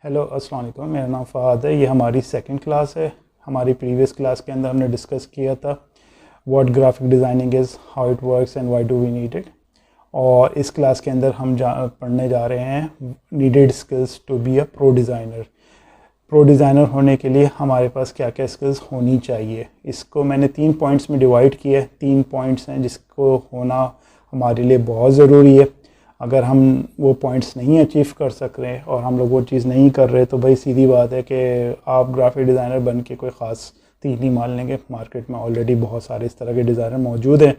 Hello अस्सलाम वालेकुम, मेरा नाम फ़हाद है। ये हमारी सेकंड क्लास है। हमारी प्रीवियस क्लास के अंदर हमने डिस्कस किया था what graphic designing is, how it works and why do we need it. और इस क्लास के अंदर हम पढ़ने जा रहे हैं needed skills to be a pro designer. Pro designer होने के लिए हमारे पास क्या क्या स्किल्स होनी चाहिए, इसको मैंने 3 पॉइंट्स में डिवाइड किया है। 3 पॉइंट्स हैं जिसको होना हमारे लिए बहुत ज़रूरी है। अगर हम वो पॉइंट्स नहीं अचीव कर सक रहे और हम लोग वो चीज़ नहीं कर रहे तो भाई सीधी बात है कि आप ग्राफिक डिज़ाइनर बन के कोई ख़ास तीर नहीं मार लेंगे। मार्केट में ऑलरेडी बहुत सारे इस तरह के डिज़ाइनर मौजूद हैं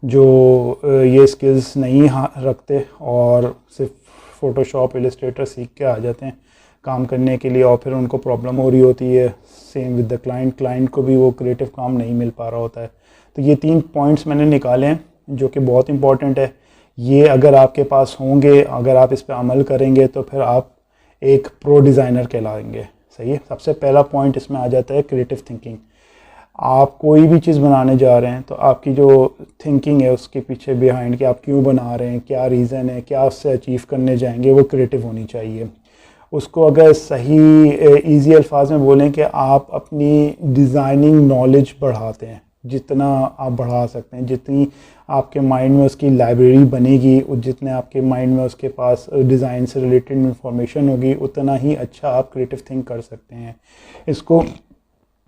जो ये स्किल्स नहीं रखते और सिर्फ फ़ोटोशॉप इलस्ट्रेटर सीख के आ जाते हैं काम करने के लिए, और फिर उनको प्रॉब्लम हो रही होती है। सेम विद द क्लाइंट को भी वो क्रिएटिव काम नहीं मिल पा रहा होता है। तो ये 3 पॉइंट्स मैंने निकाले हैं जो कि बहुत इंपॉर्टेंट है। ये अगर आपके पास होंगे, अगर आप इस पर अमल करेंगे तो फिर आप एक प्रो डिज़ाइनर कहलाएंगे। सही है। सबसे पहला पॉइंट इसमें आ जाता है क्रिएटिव थिंकिंग। आप कोई भी चीज़ बनाने जा रहे हैं तो आपकी जो थिंकिंग है उसके पीछे बिहाइंड कि आप क्यों बना रहे हैं, क्या रीज़न है, क्या उससे अचीव करने जाएंगे, वो क्रिएटिव होनी चाहिए। उसको अगर सही इजी अल्फाज में बोलें कि आप अपनी डिज़ाइनिंग नॉलेज बढ़ाते हैं, जितना आप बढ़ा सकते हैं, जितनी आपके माइंड में उसकी लाइब्रेरी बनेगी, जितने आपके माइंड में उसके पास डिज़ाइन से रिलेटेड इंफॉर्मेशन होगी, उतना ही अच्छा आप क्रिएटिव थिंक कर सकते हैं। इसको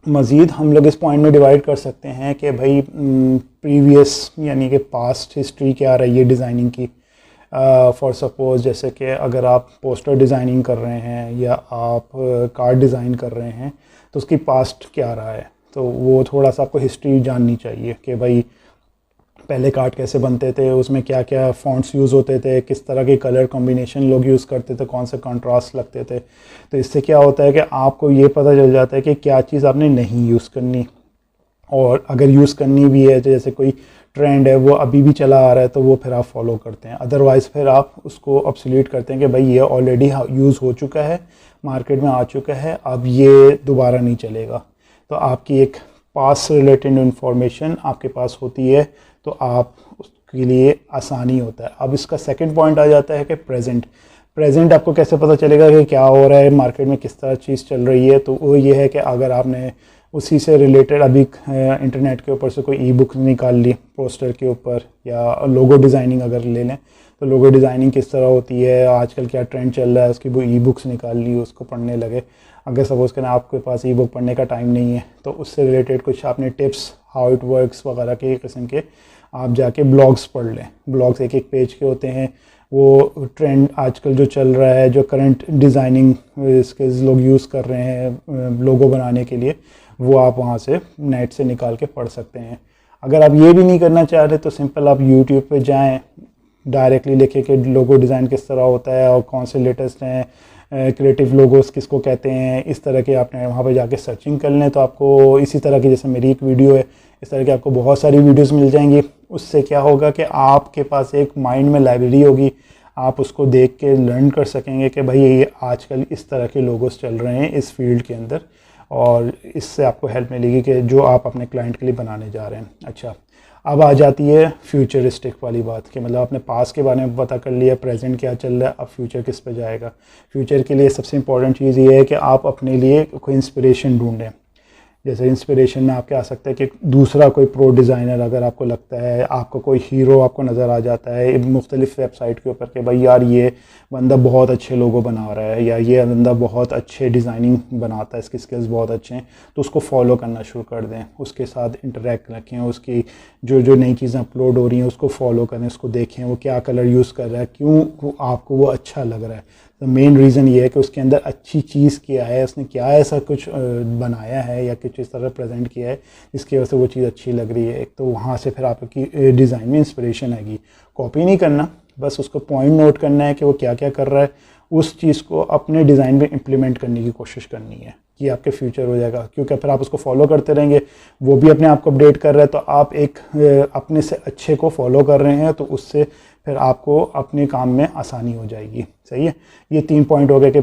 मज़ीद हम लोग इस पॉइंट में डिवाइड कर सकते हैं कि भाई प्रीवियस यानी कि पास्ट हिस्ट्री क्या रही है डिज़ाइनिंग की। फॉर सपोज़ जैसे कि अगर आप पोस्टर डिज़ाइनिंग कर रहे हैं या आप कार्ड डिज़ाइन कर रहे हैं तो उसकी पास्ट क्या रहा है, तो वो थोड़ा सा आपको हिस्ट्री जाननी चाहिए कि भाई पहले कार्ड कैसे बनते थे, उसमें क्या क्या फ़ॉन्ट्स यूज़ होते थे, किस तरह के कलर कॉम्बिनेशन लोग यूज़ करते थे, कौन से कंट्रास्ट लगते थे। तो इससे क्या होता है कि आपको ये पता चल जाता है कि क्या चीज़ आपने नहीं यूज़ करनी, और अगर यूज़ करनी भी है तो जैसे कोई ट्रेंड है वो अभी भी चला आ रहा है तो वो फिर आप फॉलो करते हैं। अदरवाइज़ फिर आप उसको ऑब्सोलीट करते हैं कि भाई ये ऑलरेडी यूज़ हो चुका है, मार्केट में आ चुका है, अब ये दोबारा नहीं चलेगा। तो आपकी एक पास से रिलेटेड इंफॉर्मेशन आपके पास होती है तो आप उसके लिए आसानी होता है। अब इसका सेकंड पॉइंट आ जाता है कि प्रेजेंट आपको कैसे पता चलेगा कि क्या हो रहा है मार्केट में, किस तरह चीज़ चल रही है। तो वो ये है कि अगर आपने उसी से रिलेटेड अभी इंटरनेट के ऊपर से कोई ई बुक निकाल ली पोस्टर के ऊपर, या लोगो डिज़ाइनिंग अगर ले लें तो लोगो डिज़ाइनिंग किस तरह होती है, आजकल क्या ट्रेंड चल रहा है, उसकी वो ई बुक्स निकाल ली, उसको पढ़ने लगे। अगर सपोज़ करें आपके पास ई बुक पढ़ने का टाइम नहीं है तो उससे रिलेटेड कुछ आपने टिप्स, हाउ इट वर्क्स वगैरह के किस्म के आप जाके ब्लॉग्स पढ़ लें। ब्लॉग्स एक पेज के होते हैं, वो ट्रेंड आजकल जो चल रहा है, जो करंट डिज़ाइनिंग स्किल्स लोग यूज़ कर रहे हैं लोगो बनाने के लिए, वो आप वहाँ से नेट से निकाल के पढ़ सकते हैं। अगर आप ये भी नहीं करना चाह रहे तो सिंपल आप यूट्यूब पे जाएं, डायरेक्टली लिखे कि लोगो डिज़ाइन किस तरह होता है और कौन से लेटेस्ट हैं, क्रिएटिव लोगोस किसको कहते हैं, इस तरह के आपने वहाँ पे जाके सर्चिंग कर लें तो आपको इसी तरह की, जैसे मेरी एक वीडियो है, इस तरह की आपको बहुत सारी वीडियोस मिल जाएंगी। उससे क्या होगा कि आपके पास एक माइंड में लाइब्रेरी होगी, आप उसको देख के लर्न कर सकेंगे कि भाई ये आजकल इस तरह के लोगोस चल रहे हैं इस फील्ड के अंदर, और इससे आपको हेल्प मिलेगी कि जो आप अपने क्लाइंट के लिए बनाने जा रहे हैं। अच्छा, अब आ जाती है फ्यूचरिस्टिक वाली बात कि मतलब आपने पास के बारे में पता कर लिया, प्रेजेंट क्या चल रहा है, अब फ्यूचर किस पे जाएगा। फ्यूचर के लिए सबसे इंपॉर्टेंट चीज़ ये है कि आप अपने लिए कोई इंस्पिरेशन ढूंढें। जैसे इंस्पिरेशन में आपके आ सकता है कि दूसरा कोई प्रो डिज़ाइनर, अगर आपको लगता है आपको कोई हीरो आपको नज़र आ जाता है मुख्तलिफ वेबसाइट के ऊपर कि भाई यार ये बंदा बहुत अच्छे लोगो बना रहा है, या ये बंदा बहुत अच्छे डिज़ाइनिंग बनाता है, इसके स्किल्स बहुत अच्छे हैं, तो उसको फॉलो करना शुरू कर दें, उसके साथ इंटरेक्ट रखें, उसकी जो नई चीज़ें अपलोड हो रही हैं उसको फॉलो करें, उसको देखें वो क्या कलर यूज़ कर रहा है, क्यों आपको वो अच्छा लग रहा है। तो मेन रीज़न ये है कि उसके अंदर अच्छी चीज़ क्या है, उसने क्या ऐसा कुछ बनाया है या कुछ इस तरह प्रेजेंट किया है जिसकी वजह से वो चीज़ अच्छी लग रही है। एक तो वहाँ से फिर आपकी डिज़ाइन में इंस्पिरेशन आएगी। कॉपी नहीं करना, बस उसको पॉइंट नोट करना है कि वो क्या क्या कर रहा है, उस चीज़ को अपने डिज़ाइन में इम्प्लीमेंट करने की कोशिश करनी है कि आपके फ्यूचर हो जाएगा। क्योंकि फिर आप उसको फॉलो करते रहेंगे, वो भी अपने आप को अपडेट कर रहा है, तो आप एक अपने से अच्छे को फॉलो कर रहे हैं, तो उससे फिर आपको अपने काम में आसानी हो जाएगी। सही है। ये 3 पॉइंट हो गए कि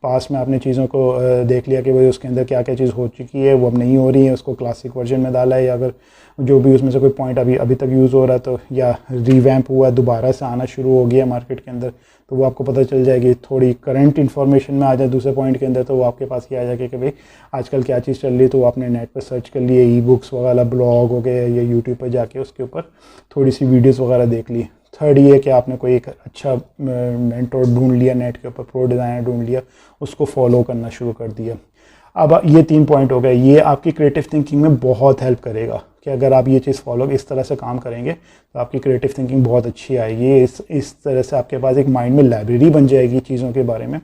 पास में आपने चीज़ों को देख लिया कि भाई उसके अंदर क्या क्या चीज़ हो चुकी है, वो अब नहीं हो रही है, उसको क्लासिक वर्जन में डाला है, या अगर जो भी उसमें से कोई पॉइंट अभी तक यूज़ हो रहा है तो या रिवैम्प हुआ, दोबारा से आना शुरू हो गया मार्केट के अंदर, तो वो आपको पता चल जाएगी। थोड़ी करंट इन्फॉर्मेशन में आ जाए दूसरे पॉइंट के अंदर, तो वो आपके पास ही आ जाएगी कि भाई आजकल क्या चीज़ चल रही है, तो वो आपने नेट पर सर्च कर लिए, ई बुक्स वगैरह, ब्लॉग हो गए, या यूट्यूब पर जाके उसके ऊपर थोड़ी सी वीडियोज़ वगैरह देख ली। थर्ड ये कि आपने कोई एक अच्छा मेंटोर ढूंढ लिया नेट के ऊपर, प्रो डिज़ाइनर ढूंढ लिया, उसको फॉलो करना शुरू कर दिया। अब ये 3 पॉइंट हो गए, ये आपकी क्रिएटिव थिंकिंग में बहुत हेल्प करेगा कि अगर आप ये चीज़ फॉलो इस तरह से काम करेंगे तो आपकी क्रिएटिव थिंकिंग बहुत अच्छी आएगी। इस तरह से आपके पास एक माइंड में लाइब्रेरी बन जाएगी चीज़ों के बारे में।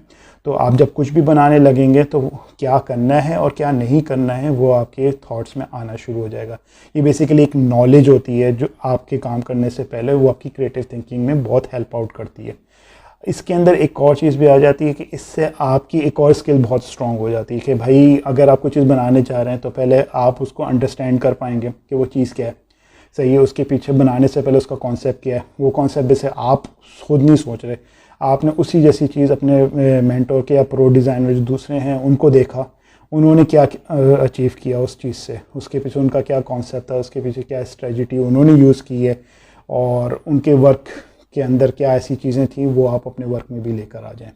तो आप जब कुछ भी बनाने लगेंगे तो क्या करना है और क्या नहीं करना है वो आपके थॉट्स में आना शुरू हो जाएगा। ये बेसिकली एक नॉलेज होती है जो आपके काम करने से पहले वो आपकी क्रिएटिव थिंकिंग में बहुत हेल्प आउट करती है। इसके अंदर एक और चीज़ भी आ जाती है कि इससे आपकी एक और स्किल बहुत स्ट्रांग हो जाती है कि भाई अगर आप कुछ चीज़ बनाने चाह रहे हैं तो पहले आप उसको अंडरस्टैंड कर पाएंगे कि वो चीज़ क्या है, सही है। उसके पीछे बनाने से पहले उसका कॉन्सेप्ट क्या है, वो कॉन्सेप्ट जैसे आप खुद नहीं सोच रहे, आपने उसी जैसी चीज़ अपने मेंटोर के या प्रो डिज़ाइनर जो दूसरे हैं उनको देखा, उन्होंने क्या अचीव किया उस चीज़ से, उसके पीछे उनका क्या कॉन्सेप्ट था, उसके पीछे क्या स्ट्रेटजी उन्होंने यूज़ की है, और उनके वर्क के अंदर क्या ऐसी चीज़ें थी वो आप अपने वर्क में भी लेकर आ जाएं।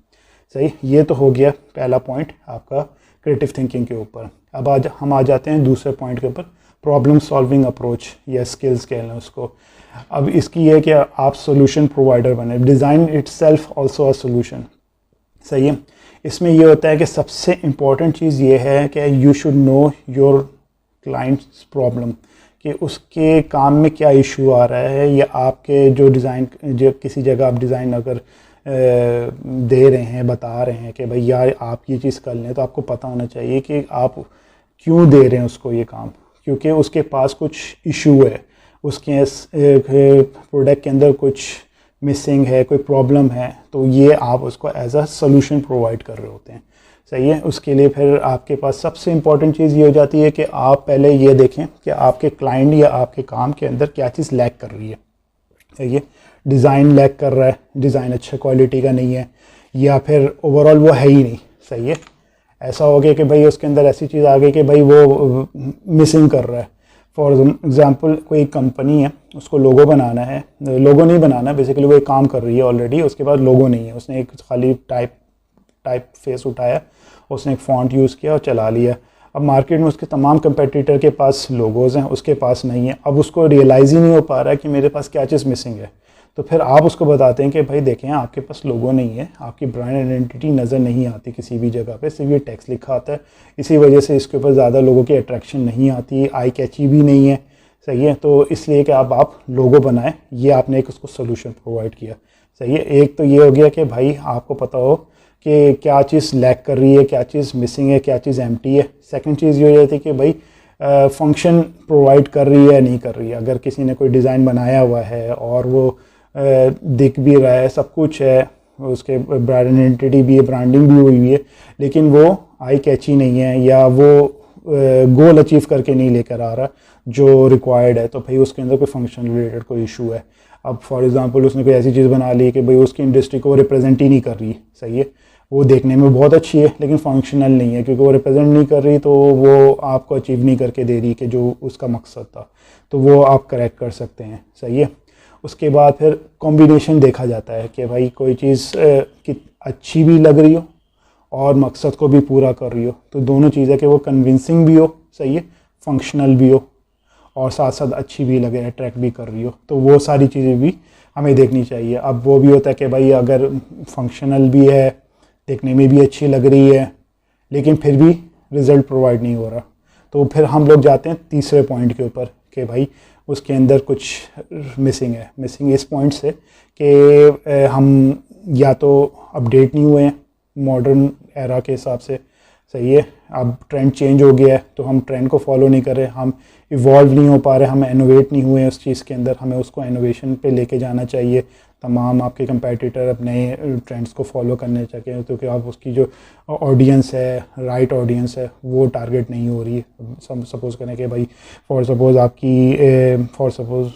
सही, ये तो हो गया पहला पॉइंट आपका क्रिएटिव थिंकिंग के ऊपर। अब आज हम आ जाते हैं दूसरे पॉइंट के ऊपर, प्रॉब्लम सॉल्विंग अप्रोच या स्किल्स कह लें उसको। अब इसकी ये है कि आप सोल्यूशन प्रोवाइडर बने, design itself also a solution. सही है, इसमें ये होता है कि सबसे इम्पॉर्टेंट चीज़ ये है कि you should know your clients problem, कि उसके काम में क्या इशू आ रहा है, या आपके जो डिज़ाइन जो किसी जगह आप डिज़ाइन अगर दे रहे हैं, बता रहे हैं कि भाई यार आप ये चीज़ कर लें, तो आपको पता होना चाहिए कि आप क्यों दे रहे हैं उसको ये काम, क्योंकि उसके पास कुछ इशू है, उसके प्रोडक्ट के अंदर कुछ मिसिंग है, कोई प्रॉब्लम है, तो ये आप उसको एज अ सोल्यूशन प्रोवाइड कर रहे होते हैं। सही है, उसके लिए फिर आपके पास सबसे इम्पॉर्टेंट चीज़ ये हो जाती है कि आप पहले ये देखें कि आपके क्लाइंट या आपके काम के अंदर क्या चीज़ लैक कर रही है। सही है, डिज़ाइन लैक कर रहा है, डिज़ाइन अच्छा क्वालिटी का नहीं है, या फिर ओवरऑल वो है ही नहीं। सही है, ऐसा हो गया कि भाई उसके अंदर ऐसी चीज़ आ गई कि भाई वो मिसिंग कर रहा है। फॉर एग्ज़ाम्पल कोई कंपनी है, उसको लोगो बनाना है, लोगो नहीं बनाना, बेसिकली वो एक काम कर रही है ऑलरेडी, उसके बाद लोगो नहीं है, उसने एक खाली टाइप फेस उठाया, उसने एक फॉन्ट यूज़ किया और चला लिया। अब मार्केट में उसके तमाम कंपेटिटर के पास लोगोज़ हैं, उसके पास नहीं है। अब उसको रियलाइज़ ही नहीं हो पा रहा है कि मेरे पास क्या चीज़ मिसिंग है। तो फिर आप उसको बताते हैं कि भाई देखें आपके पास लोगो नहीं है, आपकी ब्रांड आइडेंटिटी नज़र नहीं आती किसी भी जगह पे, सिर्फ ये टेक्स्ट लिखा आता है, इसी वजह से इसके ऊपर ज़्यादा लोगों की अट्रैक्शन नहीं आती, आई कैची भी नहीं है। सही है, तो इसलिए कि आप लोगो बनाएं, ये आपने एक उसको सोल्यूशन प्रोवाइड किया। सही है, एक तो ये हो गया कि भाई आपको पता हो कि क्या चीज़ लैक कर रही है, क्या चीज़ मिसिंग है, क्या चीज़ एम्प्टी है। सेकंड चीज़ ये हो जाती है कि भाई फंक्शन प्रोवाइड कर रही है या नहीं कर रही है। अगर किसी ने कोई डिज़ाइन बनाया हुआ है और वो दिख भी रहा है, सब कुछ है, उसके ब्रांड आइडेंटिटी भी है, ब्रांडिंग भी हुई है, लेकिन वो आई कैची नहीं है, या वो गोल अचीव करके नहीं लेकर आ रहा जो रिक्वायर्ड है, तो भाई उसके अंदर कोई फंक्शन रिलेटेड कोई इशू है। अब फॉर एग्जांपल उसने कोई ऐसी चीज़ बना ली कि भाई उसकी इंडस्ट्री को रिप्रेजेंट ही नहीं कर रही। सही है, वो देखने में बहुत अच्छी है लेकिन फंक्शनल नहीं है, क्योंकि वो रिप्रेजेंट नहीं कर रही, तो वो आपको अचीव नहीं करके दे रही कि जो उसका मकसद था, तो वो आप करेक्ट कर सकते हैं। सही है, उसके बाद फिर कॉम्बिनेशन देखा जाता है कि भाई कोई चीज़ कि अच्छी भी लग रही हो और मकसद को भी पूरा कर रही हो, तो दोनों चीज़ें कि वो कन्विंसिंग भी हो, सही है, फंक्शनल भी हो, और साथ साथ अच्छी भी लगे, अट्रैक्ट भी कर रही हो, तो वो सारी चीज़ें भी हमें देखनी चाहिए। अब वो भी होता है कि भाई अगर फंक्शनल भी है, देखने में भी अच्छी लग रही है, लेकिन फिर भी रिज़ल्ट प्रोवाइड नहीं हो रहा, तो फिर हम लोग जाते हैं तीसरे पॉइंट के ऊपर कि भाई उसके अंदर कुछ मिसिंग है। मिसिंग इस पॉइंट से कि हम या तो अपडेट नहीं हुए हैं मॉडर्न एरा के हिसाब से। सही है, अब ट्रेंड चेंज हो गया है तो हम ट्रेंड को फॉलो नहीं कर रहे, हम इवॉल्व नहीं हो पा रहे, हम इनोवेट नहीं हुए उस चीज़ के अंदर, हमें उसको इनोवेशन पे लेके जाना चाहिए। तमाम आपके कंपेटिटर अपने ट्रेंड्स को फॉलो करने चाहिए, तो कि आप उसकी जो ऑडियंस है, राइट ऑडियंस है, वो टारगेट नहीं हो रही है। सपोज़ करें कि भाई फॉर सपोज़ आपकी फॉर सपोज़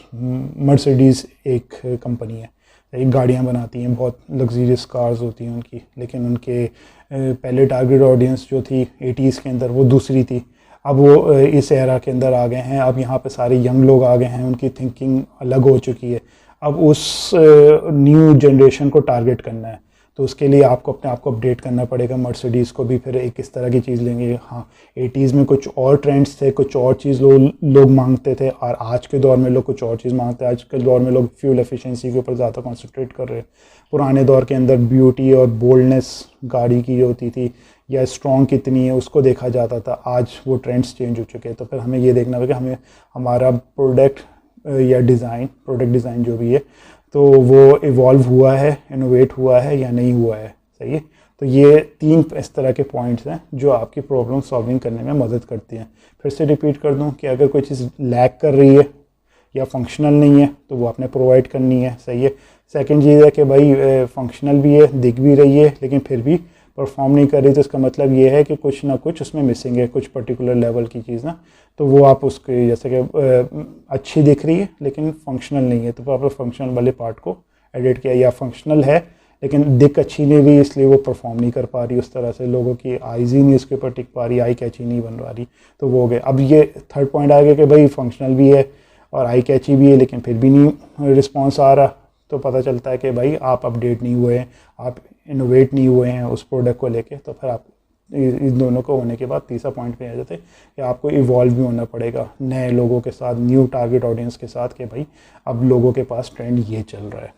मर्सिडीज़ एक कंपनी है, एक गाड़ियाँ बनाती हैं, बहुत लग्जरियस कार्स होती हैं उनकी, लेकिन उनके पहले टारगेट ऑडियंस जो थी 80s के अंदर वो दूसरी थी। अब वो इस एरा के अंदर आ गए हैं, अब यहाँ पे सारे यंग लोग आ गए हैं, उनकी थिंकिंग अलग हो चुकी है। अब उस न्यू जनरेशन को टारगेट करना है, तो उसके लिए आपको अपने आप को अपडेट करना पड़ेगा। मर्सिडीज़ को भी फिर एक इस तरह की चीज़ लेंगे। हाँ, 80s में कुछ और ट्रेंड्स थे, कुछ और चीज़ लोग मांगते थे, और आज के दौर में लोग कुछ और चीज़ मांगते हैं। आज के दौर में लोग फ्यूल एफिशिएंसी के ऊपर ज़्यादा कॉन्सेंट्रेट कर रहे हैं। पुराने दौर के अंदर ब्यूटी और बोल्डनेस गाड़ी की होती थी, या स्ट्रॉन्ग कितनी है उसको देखा जाता था। आज वो ट्रेंड्स चेंज हो चुके हैं, तो फिर हमें ये देखना होगा कि हमें हमारा प्रोडक्ट डिज़ाइन जो भी है, तो वो इवॉल्व हुआ है, इनोवेट हुआ है या नहीं हुआ है। सही है। तो ये 3 इस तरह के पॉइंट्स हैं जो आपकी प्रॉब्लम सॉल्विंग करने में मदद करती हैं। फिर से रिपीट कर दूं कि अगर कोई चीज़ लैग कर रही है या फंक्शनल नहीं है तो वो आपने प्रोवाइड करनी है। सही है। सेकंड चीज़ है कि भाई फंक्शनल भी है, दिख भी रही है, लेकिन फिर भी परफॉर्म नहीं कर रही, तो इसका मतलब ये है कि कुछ ना कुछ उसमें मिसिंग है, कुछ पर्टिकुलर लेवल की चीज़ ना। तो वो आप उसके जैसे कि अच्छी दिख रही है लेकिन फंक्शनल नहीं है, तो आपने फंक्शनल वाले पार्ट को एडिट किया, या फंक्शनल है लेकिन दिख अच्छी नहीं रही इसलिए वो परफॉर्म नहीं कर पा रही उस तरह से, लोगों की आईज ही नहीं उसके ऊपर टिक पा रही, आई कैची नहीं बन पा रही, तो वो हो गए। अब ये थर्ड पॉइंट आ गया कि भाई फंक्शनल भी है और आई कैची भी है लेकिन फिर भी नहीं रिस्पॉन्स आ रहा, तो पता चलता है कि भाई आप अपडेट नहीं हुए हैं, आप इनोवेट नहीं हुए हैं उस प्रोडक्ट को लेके। तो फिर आप इन दोनों को होने के बाद तीसरा पॉइंट पे आ जाते हैं कि आपको इवॉल्व भी होना पड़ेगा नए लोगों के साथ, न्यू टारगेट ऑडियंस के साथ, कि भाई अब लोगों के पास ट्रेंड ये चल रहा है।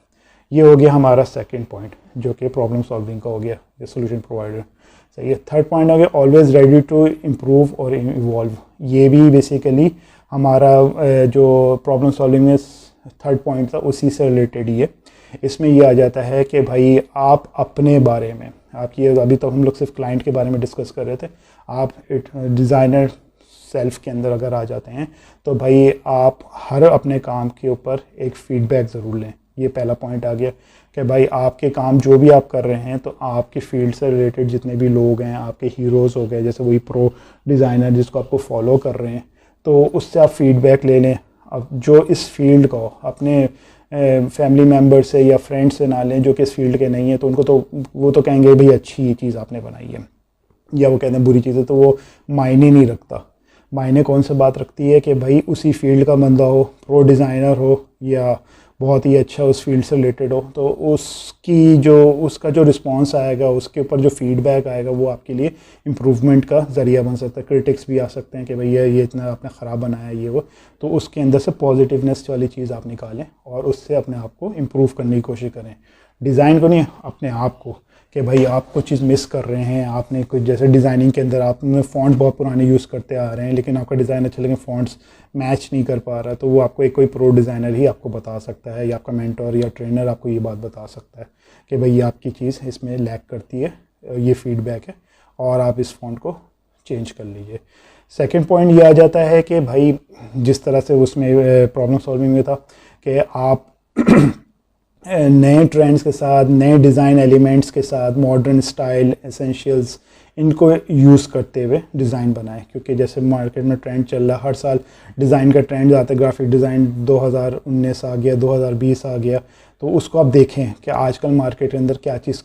ये हो गया हमारा सेकंड पॉइंट जो कि प्रॉब्लम सॉल्विंग का हो गया, ये सोल्यूशन प्रोवाइडर। सही है। थर्ड पॉइंट आ गया ऑलवेज रेडी टू इम्प्रूव और इवॉल्व। ये भी बेसिकली हमारा जो प्रॉब्लम सॉल्विंग में थर्ड पॉइंट था उसी से रिलेटेड ही है। इसमें ये आ जाता है कि भाई आप अपने बारे में, आप ये अभी तक हम लोग सिर्फ क्लाइंट के बारे में डिस्कस कर रहे थे, आप डिज़ाइनर सेल्फ के अंदर अगर आ जाते हैं तो भाई आप हर अपने काम के ऊपर एक फीडबैक ज़रूर लें। ये पहला पॉइंट आ गया कि भाई आपके काम जो भी आप कर रहे हैं, तो आपके फील्ड से रिलेटेड जितने भी लोग हैं, आपके हीरोज़ हो गए, जैसे वही प्रो डिज़ाइनर जिसको आपको फॉलो कर रहे हैं, तो उससे आप फीडबैक ले लें। अब जो इस फील्ड को अपने फैमिली मेम्बर से या फ्रेंड से ना लें जो कि इस फील्ड के नहीं है, तो उनको तो वो तो कहेंगे भाई अच्छी चीज़ आपने बनाई है, या वो कहते हैं बुरी चीज़ है, तो वो मायने नहीं रखता। मायने कौन सा बात रखती है कि भाई उसी फील्ड का बंदा हो, प्रो डिज़ाइनर हो या बहुत ही अच्छा उस फील्ड से रिलेटेड हो, तो उसका जो रिस्पांस आएगा, उसके ऊपर जो फीडबैक आएगा, वो आपके लिए इम्प्रूवमेंट का ज़रिया बन सकता है। क्रिटिक्स भी आ सकते हैं कि भैया ये इतना आपने ख़राब बनाया ये वो, तो उसके अंदर से पॉजिटिवनेस वाली चीज़ आप निकालें और उससे अपने आप को इम्प्रूव करने की कोशिश करें। डिज़ाइन को नहीं, अपने आप को, कि भाई आप कुछ चीज़ मिस कर रहे हैं। आपने कुछ जैसे डिज़ाइनिंग के अंदर आपने फ़ॉन्ट बहुत पुराने यूज़ करते आ रहे हैं, लेकिन आपका डिज़ाइन अच्छा लेकिन फ़ॉन्ट्स मैच नहीं कर पा रहा, तो वो आपको कोई प्रो डिज़ाइनर ही आपको बता सकता है, या आपका मेंटर या ट्रेनर आपको ये बात बता सकता है कि भाई आपकी चीज़ इसमें लैग करती है, ये फीडबैक है और आप इस फ़ॉन्ट को चेंज कर लीजिए। सेकेंड पॉइंट ये आ जाता है कि भाई जिस तरह से उसमें प्रॉब्लम सॉल्विंग में था कि आप नए ट्रेंड्स के साथ, नए डिज़ाइन एलिमेंट्स के साथ, मॉडर्न स्टाइल एसेंशियल्स इनको यूज़ करते हुए डिज़ाइन बनाएं। क्योंकि जैसे मार्केट में ट्रेंड चल रहा है, हर साल डिज़ाइन का ट्रेंड आता है। ग्राफिक डिज़ाइन 2019 आ गया, 2020 आ गया, तो उसको आप देखें कि आजकल मार्केट के अंदर क्या चीज़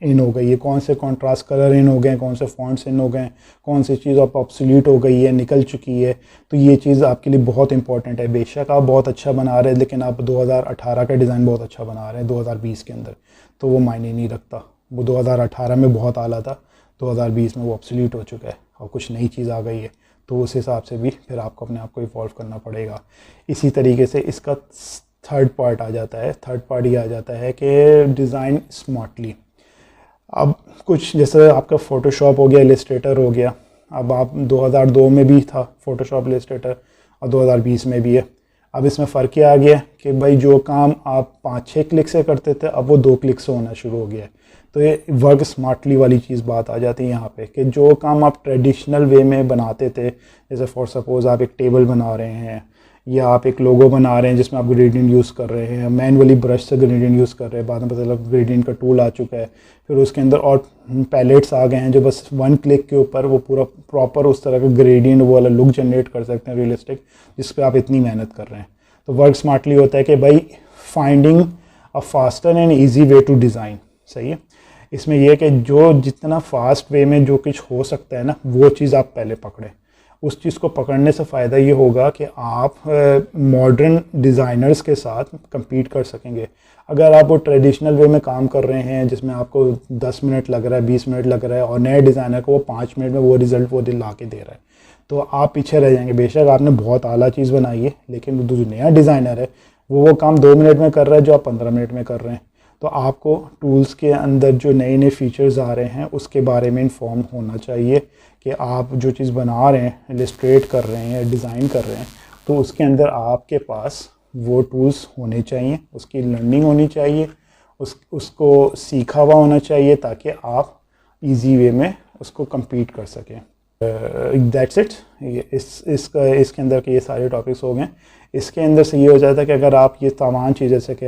इन हो गई है, कौन से कॉन्ट्रास्ट कलर इन हो गए, कौन से फॉन्ट्स इन हो गए, कौन सी चीज़ आप ऑब्सोल्यूट हो गई है, निकल चुकी है। तो ये चीज़ आपके लिए बहुत इंपॉर्टेंट है। बेशक आप बहुत अच्छा बना रहे हैं, लेकिन आप 2018 का डिज़ाइन बहुत अच्छा बना रहे हैं 2020 के अंदर, तो वो मायने नहीं रखता। वो 2018 में बहुत आला था, 2020 में वो ऑब्सोल्यूट हो चुका है और कुछ नई चीज़ आ गई है, तो उस हिसाब से भी फिर आपको अपने आप को इवॉल्व करना पड़ेगा। इसी तरीके से इसका थर्ड पार्ट आ जाता है, थर्ड पार्ट ये आ जाता है कि डिज़ाइन स्मार्टली। अब कुछ जैसे आपका फ़ोटोशॉप हो गया, इलस्ट्रेटर हो गया, अब आप 2002 में भी था फ़ोटोशॉप इलस्ट्रेटर और 2020 में भी है। अब इसमें फ़र्क क्या आ गया कि भाई जो काम आप 5-6 क्लिक से करते थे, अब वो 2 क्लिक से होना शुरू हो गया है। तो ये वर्क स्मार्टली वाली चीज़ बात आ जाती है यहाँ पे कि जो काम आप ट्रेडिशनल वे में बनाते थे, जैसे फॉर सपोज़ आप एक टेबल बना रहे हैं या आप एक लोगो बना रहे हैं जिसमें आप ग्रेडियंट यूज़ कर रहे हैं, मैनुअली ब्रश से ग्रेडियंट यूज़ कर रहे हैं, बाद में पता चला ग्रेडियंट का टूल आ चुका है, फिर उसके अंदर और पैलेट्स आ गए हैं जो बस 1 क्लिक के ऊपर वो पूरा प्रॉपर उस तरह का ग्रेडियंट वो वाला लुक जनरेट कर सकते हैं रियलिस्टिक, जिस पर आप इतनी मेहनत कर रहे हैं। तो वर्क स्मार्टली होता है कि भाई finding a faster and easy way to design. सही है, इसमें यह कि जो जितना फास्ट वे में जो कुछ हो सकता है ना, वो चीज़ आप पहले पकड़ें। उस चीज़ को पकड़ने से फ़ायदा ये होगा कि आप मॉडर्न डिज़ाइनर्स के साथ compete कर सकेंगे। अगर आप वो ट्रेडिशनल वे में काम कर रहे हैं जिसमें आपको 10 मिनट लग रहा है, 20 मिनट लग रहा है, और नए डिज़ाइनर को वो 5 मिनट में वो रिज़ल्ट वो ला के दे रहा है, तो आप पीछे रह जाएंगे। बेशक आपने बहुत आला चीज़ बनाई है, लेकिन जो नया डिज़ाइनर है वो काम 2 मिनट में कर रहा है जो आप 15 मिनट में कर रहे हैं। तो आपको टूल्स के अंदर जो नए नए फीचर्स आ रहे हैं उसके बारे में इन्फॉर्म होना चाहिए कि आप जो चीज़ बना रहे हैं, इलस्ट्रेट कर रहे हैं, डिज़ाइन कर रहे हैं, तो उसके अंदर आपके पास वो टूल्स होने चाहिए, उसकी लर्निंग होनी चाहिए, उसको सीखा हुआ होना चाहिए, ताकि आप इजी वे में उसको compete कर सकें। That's it. इसके अंदर के ये सारे टॉपिक्स हो गए। इसके अंदर से ये हो जाता है कि अगर आप ये तमाम चीज़ें जैसे कि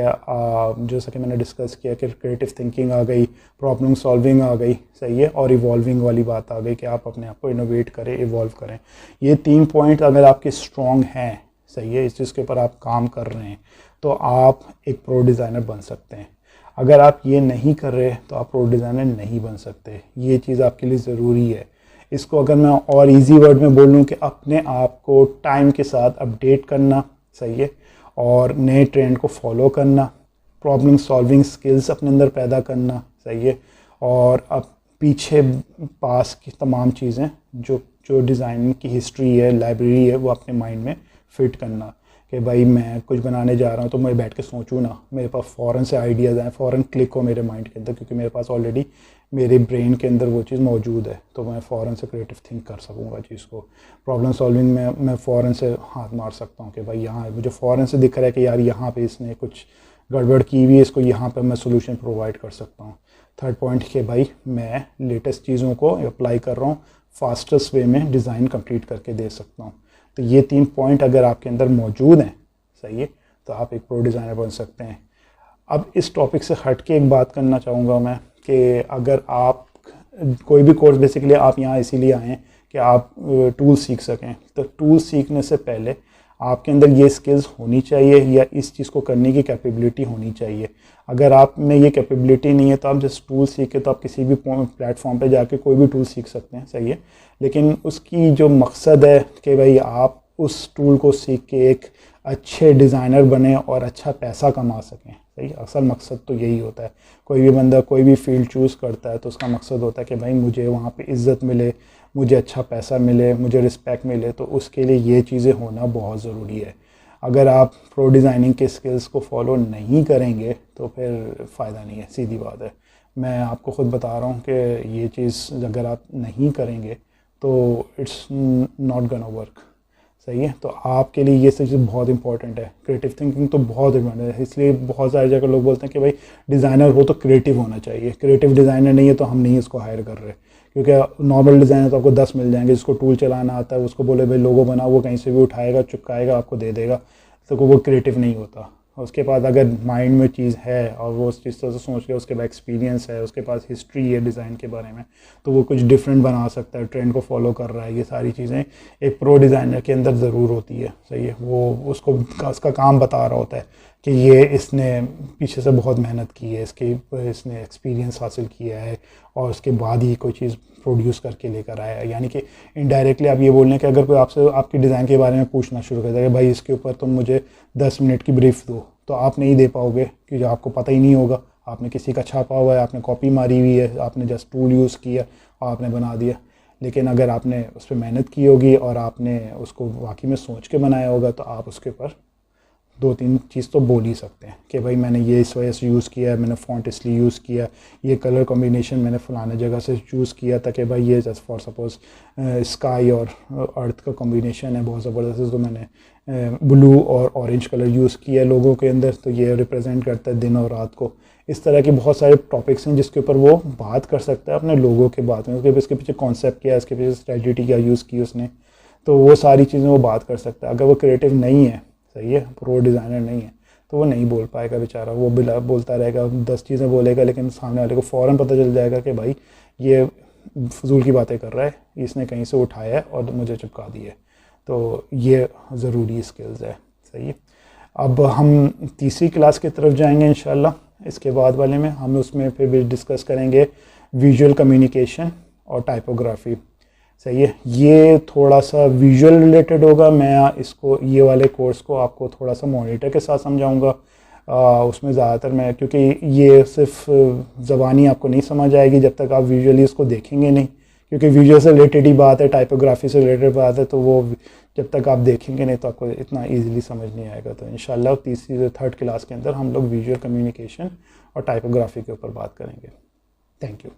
जैसा कि मैंने डिस्कस किया कि क्रिएटिव थिंकिंग आ गई, प्रॉब्लम सॉल्विंग आ गई, सही है, और इवॉल्विंग वाली बात आ गई कि आप अपने आप को इनोवेट करें, इवॉल्व करें। ये 3 पॉइंट अगर आपके स्ट्रॉन्ग हैं, सही है, इस चीज़ के ऊपर आप काम कर रहे हैं, तो आप एक प्रो डिज़ाइनर बन सकते हैं। अगर आप ये नहीं कर रहे तो आप प्रो डिज़ाइनर नहीं बन सकते। ये चीज़ आपके लिए ज़रूरी है। इसको अगर मैं और इजी वर्ड में बोलूँ कि अपने आप को टाइम के साथ अपडेट करना, सही है, और नए ट्रेंड को फॉलो करना, प्रॉब्लम सॉल्विंग स्किल्स अपने अंदर पैदा करना, सही है, और अब पीछे पास की तमाम चीज़ें जो जो डिज़ाइन की हिस्ट्री है, लाइब्रेरी है, वो अपने माइंड में फिट करना कि भाई मैं कुछ बनाने जा रहा हूँ तो मैं बैठ के सोचूँ ना, मेरे पास फ़ौरन से आइडियाज़ आए, फ़ौरन क्लिक हो मेरे माइंड के अंदर, क्योंकि मेरे पास ऑलरेडी मेरे ब्रेन के अंदर वो चीज़ मौजूद है, तो मैं फ़ौरन से क्रिएटिव थिंक कर सकूँगा चीज़ को। प्रॉब्लम सॉल्विंग में मैं फ़ौरन से हाथ मार सकता हूँ कि भाई यहाँ मुझे फ़ौरन से दिख रहा है कि यार यहाँ पे इसने कुछ गड़बड़ की हुई है, इसको यहाँ पे मैं सोल्यूशन प्रोवाइड कर सकता हूँ। थर्ड पॉइंट कि भाई मैं लेटेस्ट चीज़ों को अप्लाई कर रहा हूँ, फास्टेस्ट वे में डिज़ाइन कंप्लीट करके दे सकता हूँ। तो ये 3 पॉइंट अगर आपके अंदर मौजूद हैं, सही है, तो आप एक प्रो डिज़ाइनर बन सकते हैं। अब इस टॉपिक से हट के एक बात करना चाहूँगा मैं कि अगर आप कोई भी कोर्स, बेसिकली आप यहाँ इसीलिए आए हैं कि आप टूल सीख सकें, तो टूल सीखने से पहले आपके अंदर ये स्किल्स होनी चाहिए या इस चीज़ को करने की कैपेबिलिटी होनी चाहिए। अगर आप में ये कैपेबिलिटी नहीं है तो आप जस्ट टूल सीखे तो आप किसी भी प्लेटफॉर्म पे जाके कोई भी टूल सीख सकते हैं, सही है, लेकिन उसकी जो मकसद है कि भाई आप उस टूल को सीख के एक अच्छे डिज़ाइनर बने और अच्छा पैसा कमा सकें, सही। असल मकसद तो यही होता है। कोई भी बंदा कोई भी फील्ड चूज़ करता है तो उसका मकसद होता है कि भाई मुझे वहाँ पे इज़्ज़त मिले, मुझे अच्छा पैसा मिले, मुझे रिस्पेक्ट मिले, तो उसके लिए ये चीज़ें होना बहुत ज़रूरी है। अगर आप प्रो डिज़ाइनिंग के स्किल्स को फॉलो नहीं करेंगे तो फिर फ़ायदा नहीं है, सीधी बात है। मैं आपको ख़ुद बता रहा हूँ कि ये चीज़ अगर आप नहीं करेंगे तो इट्स नॉट गना वर्क, सही है। तो आपके लिए ये सब चीज़ बहुत इंपॉर्टेंट है। क्रिएटिव थिंकिंग तो बहुत इंपॉर्टेंट है, इसलिए बहुत सारी जगह लोग बोलते हैं कि भाई डिज़ाइनर हो तो क्रिएटिव होना चाहिए, क्रिएटिव डिज़ाइनर नहीं है तो हम नहीं इसको हायर कर रहे, क्योंकि नॉर्मल डिज़ाइनर तो आपको 10 मिल जाएंगे, जिसको टूल चलाना आता है उसको बोले भाई लोगो बनाओ, वो कहीं से भी उठाएगा, चिपकाएगा, आपको दे देगा, तो वो क्रिएटिव नहीं होता। उसके पास अगर माइंड में चीज़ है और वो उस चीज़ से सोच के, उसके पास एक्सपीरियंस है, उसके पास हिस्ट्री है डिज़ाइन के बारे में, तो वो कुछ डिफरेंट बना सकता है, ट्रेंड को फॉलो कर रहा है। ये सारी चीज़ें एक प्रो डिज़ाइनर के अंदर ज़रूर होती है, सही है। वो उसको उसका काम बता रहा होता है कि ये इसने पीछे से बहुत मेहनत की है, इसने एक्सपीरियंस हासिल किया है और उसके बाद ही कोई चीज़ प्रोड्यूस करके लेकर आया है। यानी कि इनडायरेक्टली आप ये बोल रहे हैं कि अगर कोई आपसे आपकी डिज़ाइन के बारे में पूछना शुरू कर देगा, भाई इसके ऊपर तुम मुझे 10 मिनट की ब्रीफ दो, तो आप नहीं दे पाओगे, क्योंकि आपको पता ही नहीं होगा। आपने किसी का छापा हुआ है, आपने कॉपी मारी हुई है, आपने जस्ट टूल यूज़ किया और आपने बना दिया। लेकिन अगर आपने उस पर मेहनत की होगी और आपने उसको वाकई में सोच के बनाया होगा, तो आप उसके ऊपर 2-3 चीज़ तो बोल ही सकते हैं कि भाई मैंने ये इस वजह से यूज़ किया है, मैंने फ़ॉन्ट इसलिए यूज़ किया, ये कलर कॉम्बिनेशन मैंने फ़लाने जगह से चूज़ किया था कि भाई ये जस्ट फॉर सपोज़ स्काई और अर्थ का कॉम्बिनेशन है बहुत ज़बरदस्त, तो मैंने ब्लू और ऑरेंज कलर यूज़ किया है लोगों के अंदर, तो ये रिप्रेजेंट करता है दिन और रात को। इस तरह के बहुत सारे टॉपिक्स हैं जिसके ऊपर वो बात कर सकता है अपने लोगों के बात में, उसके पीछे कॉन्सेप्ट क्या है, इसके पीछे स्ट्रेटजी क्या यूज़ की उसने, तो वो सारी चीज़ें वो बात कर सकता है। अगर वो क्रिएटिव नहीं है, सही है, प्रो डिज़ाइनर नहीं है, तो वो नहीं बोल पाएगा बेचारा। वो बिला बोलता रहेगा, 10 चीज़ें बोलेगा, लेकिन सामने वाले को फ़ौरन पता चल जाएगा कि भाई ये फजूल की बातें कर रहा है, इसने कहीं से उठाया है और मुझे चिपका दी है। तो ये ज़रूरी स्किल्स है, सही है। अब हम तीसरी क्लास की तरफ जाएंगे इंशाल्लाह। इसके बाद वाले में हम उसमें फिर भी डिस्कस करेंगे विजुअल कम्युनिकेशन और टाइपोग्राफी। सही है, ये थोड़ा सा विजुअल रिलेटेड होगा। मैं इसको ये वाले कोर्स को आपको थोड़ा सा मॉनिटर के साथ समझाऊंगा। उसमें ज़्यादातर मैं, क्योंकि ये सिर्फ ज़बानी आपको नहीं समझ आएगी जब तक आप विजुअली इसको देखेंगे नहीं, क्योंकि विजुअल से रिलेटेड ही बात है, टाइपोग्राफी से रिलेटेड बात है, तो वो जब तक आप देखेंगे नहीं तो आपको इतना ईजिली समझ नहीं आएगा। तो इंशाल्लाह तीसरी से थर्ड क्लास के अंदर हम लोग विजुअल कम्युनिकेशन और टाइपोग्राफी के ऊपर बात करेंगे। Thank you.